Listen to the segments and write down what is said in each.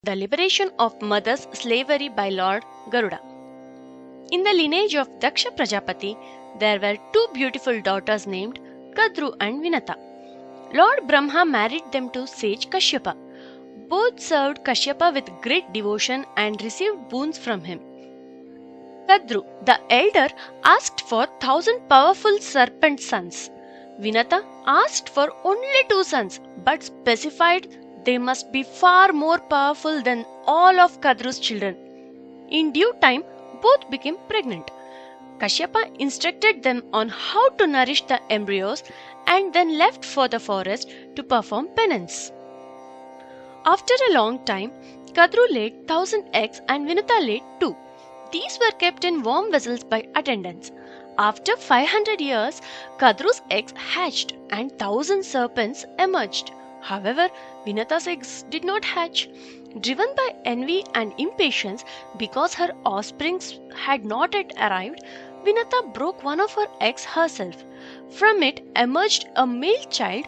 The Liberation of Mothers' Slavery by Lord Garuda. In the lineage of Daksha Prajapati, there were two beautiful daughters named Kadru and Vinata. Lord Brahma married them to sage Kashyapa. Both served Kashyapa with great devotion and received boons from him. Kadru, the elder, asked for 1,000 powerful serpent sons. Vinata asked for only 2 sons, but specified they must be far more powerful than all of Kadru's children. In due time, both became pregnant. Kashyapa instructed them on how to nourish the embryos and then left for the forest to perform penance. After a long time, Kadru laid 1,000 eggs and Vinata laid 2. These were kept in warm vessels by attendants. After 500 years, Kadru's eggs hatched and 1,000 serpents emerged. However, Vinata's eggs did not hatch. Driven by envy and impatience because her offspring had not yet arrived, Vinata broke one of her eggs herself. From it emerged a male child,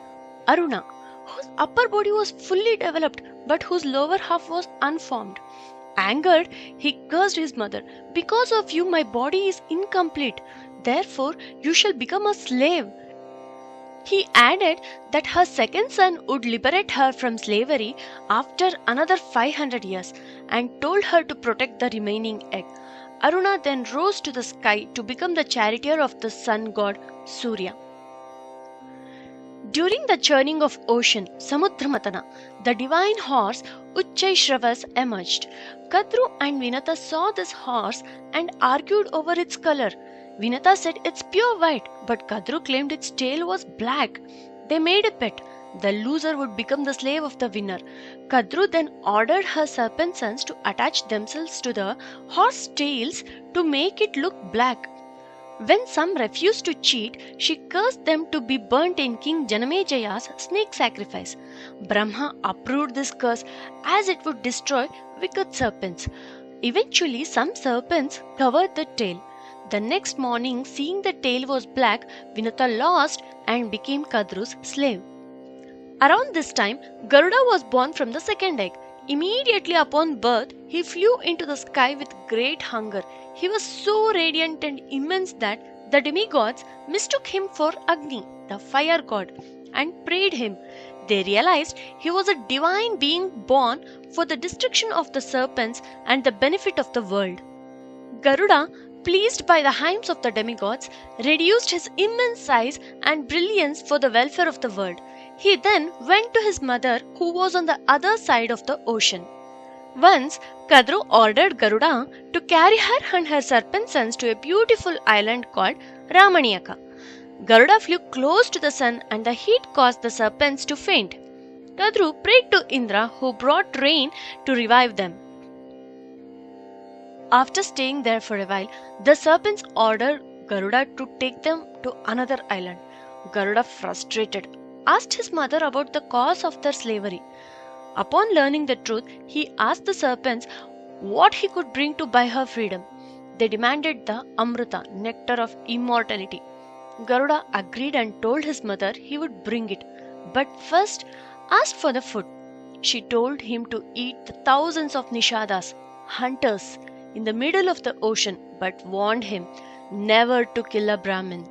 Aruna, whose upper body was fully developed but whose lower half was unformed. Angered, he cursed his mother, "Because of you, my body is incomplete. Therefore, you shall become a slave." He added that her second son would liberate her from slavery after another 500 years and told her to protect the remaining egg. Aruna then rose to the sky to become the charioteer of the sun god Surya. During the churning of ocean, Samudramatana, the divine horse Uchchaishravas emerged. Kadru and Vinata saw this horse and argued over its color. Vinata said it's pure white, but Kadru claimed its tail was black. They made a bet. The loser would become the slave of the winner. Kadru then ordered her serpent sons to attach themselves to the horse tails to make it look black. When some refused to cheat, she cursed them to be burnt in King Janamejaya's snake sacrifice. Brahma approved this curse as it would destroy wicked serpents. Eventually, some serpents covered the tail. The next morning, seeing the tail was black, Vinata lost and became Kadru's slave. Around this time, Garuda was born from the second egg. Immediately upon birth, he flew into the sky with great hunger. He was so radiant and immense that the demigods mistook him for Agni, the fire god, and prayed him. They realized he was a divine being born for the destruction of the serpents and the benefit of the world. Garuda, pleased by the hymns of the demigods, reduced his immense size and brilliance for the welfare of the world. He then went to his mother, who was on the other side of the ocean. Once, Kadru ordered Garuda to carry her and her serpent sons to a beautiful island called Ramaniyaka. Garuda flew close to the sun and the heat caused the serpents to faint. Kadru prayed to Indra, who brought rain to revive them. After staying there for a while, the serpents ordered Garuda to take them to another island. Garuda, frustrated, asked his mother about the cause of their slavery. Upon learning the truth, he asked the serpents what he could bring to buy her freedom. They demanded the Amrita, nectar of immortality. Garuda agreed and told his mother he would bring it, but first asked for the food. She told him to eat the thousands of Nishadas, hunters, in the middle of the ocean, but warned him never to kill a Brahmin.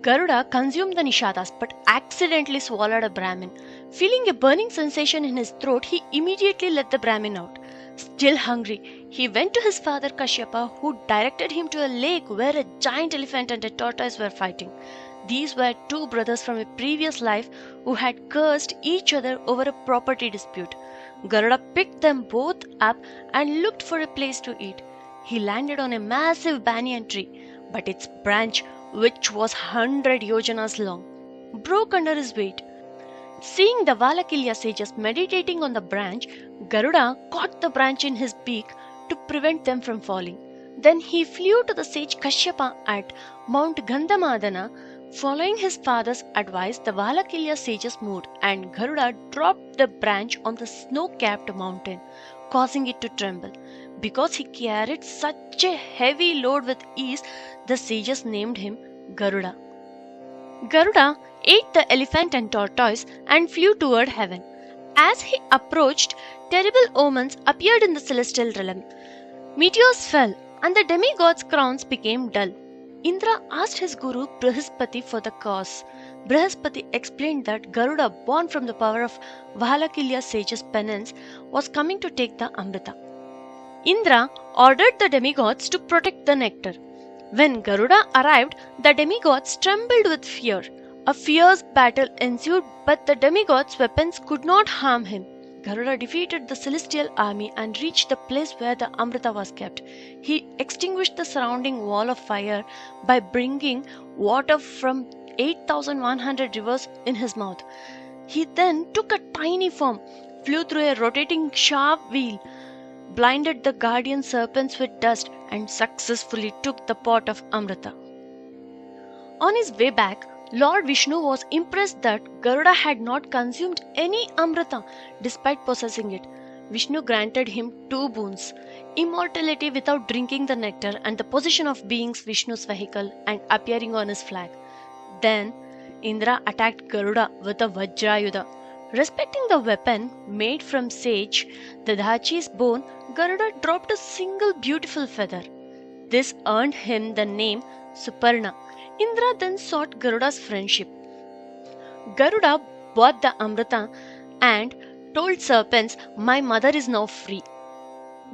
Garuda consumed the Nishadas but accidentally swallowed a Brahmin. Feeling a burning sensation in his throat, he immediately let the Brahmin out. Still hungry, he went to his father Kashyapa, who directed him to a lake where a giant elephant and a tortoise were fighting. These were 2 brothers from a previous life who had cursed each other over a property dispute. Garuda picked them both up and looked for a place to eat. He landed on a massive banyan tree, but its branch, which was 100 yojanas long, broke under his weight. Seeing the Valakilya sages meditating on the branch, Garuda caught the branch in his beak to prevent them from falling. Then he flew to the sage Kashyapa at Mount Gandhamadana. Following his father's advice, the Valakilya sages moved, and Garuda dropped the branch on the snow-capped mountain, causing it to tremble. Because he carried such a heavy load with ease, the sages named him Garuda. Garuda ate the elephant and tortoise and flew toward heaven. As he approached, terrible omens appeared in the celestial realm. Meteors fell, and the demigods' crowns became dull. Indra asked his guru Brihaspati for the cause. Brihaspati explained that Garuda, born from the power of Valakilya sage's penance, was coming to take the Amrita. Indra ordered the demigods to protect the nectar. When Garuda arrived, the demigods trembled with fear. A fierce battle ensued, but the demigods' weapons could not harm him. Garuda defeated the celestial army and reached the place where the Amrita was kept. He extinguished the surrounding wall of fire by bringing water from 8,100 rivers in his mouth. He then took a tiny form, flew through a rotating sharp wheel, blinded the guardian serpents with dust, and successfully took the pot of Amrita. On his way back, Lord Vishnu was impressed that Garuda had not consumed any Amrita despite possessing it. Vishnu granted him two boons: immortality without drinking the nectar, and the position of being Vishnu's vehicle and appearing on his flag. Then Indra attacked Garuda with a Vajrayudha. Respecting the weapon made from sage, the Dachi's bone, Garuda dropped a single beautiful feather. This earned him the name Suparna. Indra then sought Garuda's friendship. Garuda bought the Amrita and told serpents, "My mother is now free.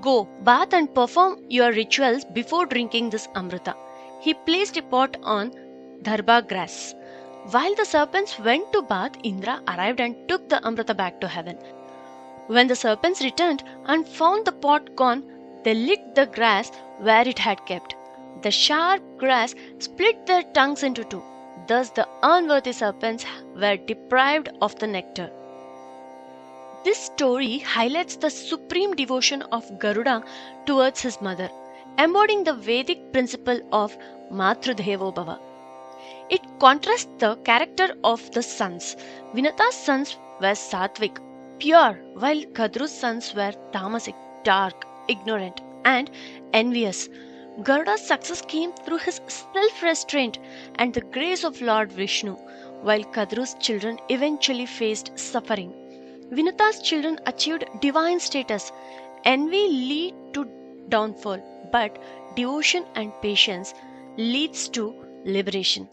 Go, bath and perform your rituals before drinking this Amrita." He placed a pot on Dharma grass. While the serpents went to bath, Indra arrived and took the Amrita back to heaven. When the serpents returned and found the pot gone, they licked the grass where it had kept. The sharp grass split their tongues into two. Thus the unworthy serpents were deprived of the nectar. This story highlights the supreme devotion of Garuda towards his mother, embodying the Vedic principle of Matru Devo Bhava. It contrasts the character of the sons. Vinata's sons were sattvic, pure, while Kadru's sons were tamasic, dark, ignorant, and envious. Garuda's success came through his self-restraint and the grace of Lord Vishnu, while Kadru's children eventually faced suffering. Vinata's children achieved divine status. Envy leads to downfall, but devotion and patience leads to liberation.